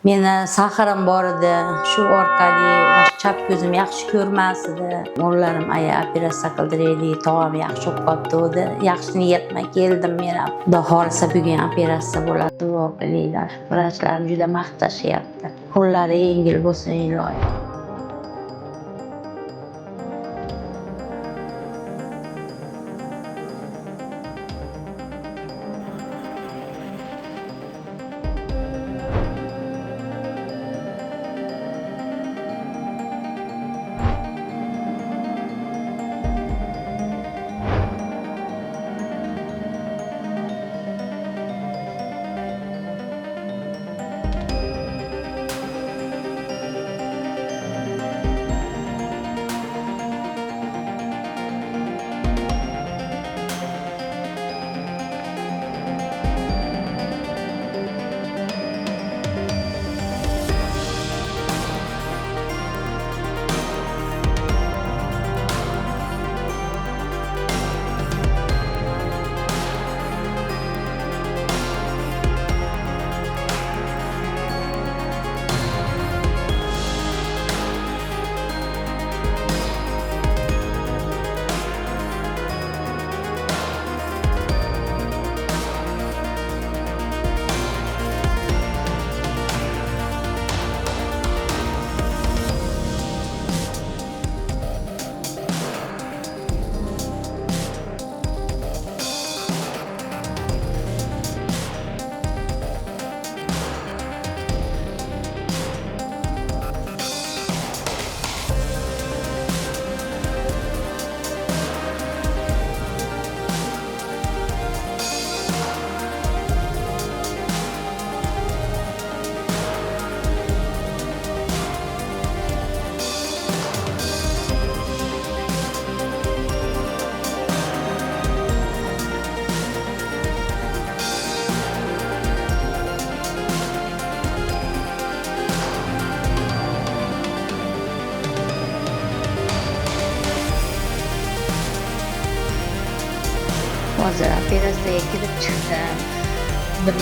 Meni sahirim bor edi. Shu orqali chap ko'zim yaxshi ko'rmas edi. O'g'llarim aya operatsiya qildiraylik, tog'am yaxshi bo'lib qolibdi dedi. Yaxshi niyat bilan keldim men ham. Xudo xolisa bugun operatsiya bo'ladi. Duo qilinglar. Vrachlarni juda maqtashyapti. Qo'llari yengil bo'lsin iloyim. Hozir operatsiyaga kirib chiqdim. Bir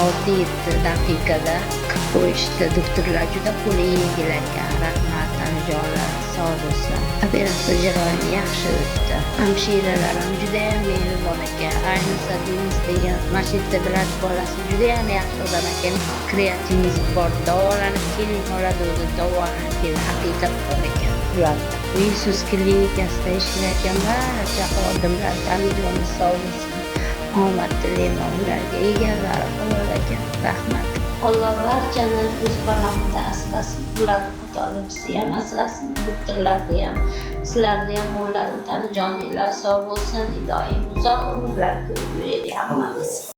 6-7 daqiqada qilib qo'yishdi. Doktorlar juda qo'li yengil ekan. Rahmat, Tanijonlar, sog' bo'lsin. Operatsiya jarayoni yaxshi o'tdi. Hamshiralar ham juda ham mehribon ekan. Ayniqsa Deniz degan mana shu yerda vrach bolasi juda ham yaxshi odam ekan. Kreativizm bor. Davolanib keling oladi o'zi, davolanib keling. Haqiqat bor ekan. Ularda Uysiz klinikasida ishlayotgan barcha xodimlar Tanijonni sog' bo'lsin. Omad tilayman ularga, egalari halol ekan. Rahmat. Alloh barchani o'z panohida asrasin. Ularni xatoligisi ham asrasin. Doktorlarni ham, sizlarni ham, o'g'llarim Tanijonlar sog' bo'lsin. Iloyim uzoq umrlar ko'rib yuraylik hammamiz.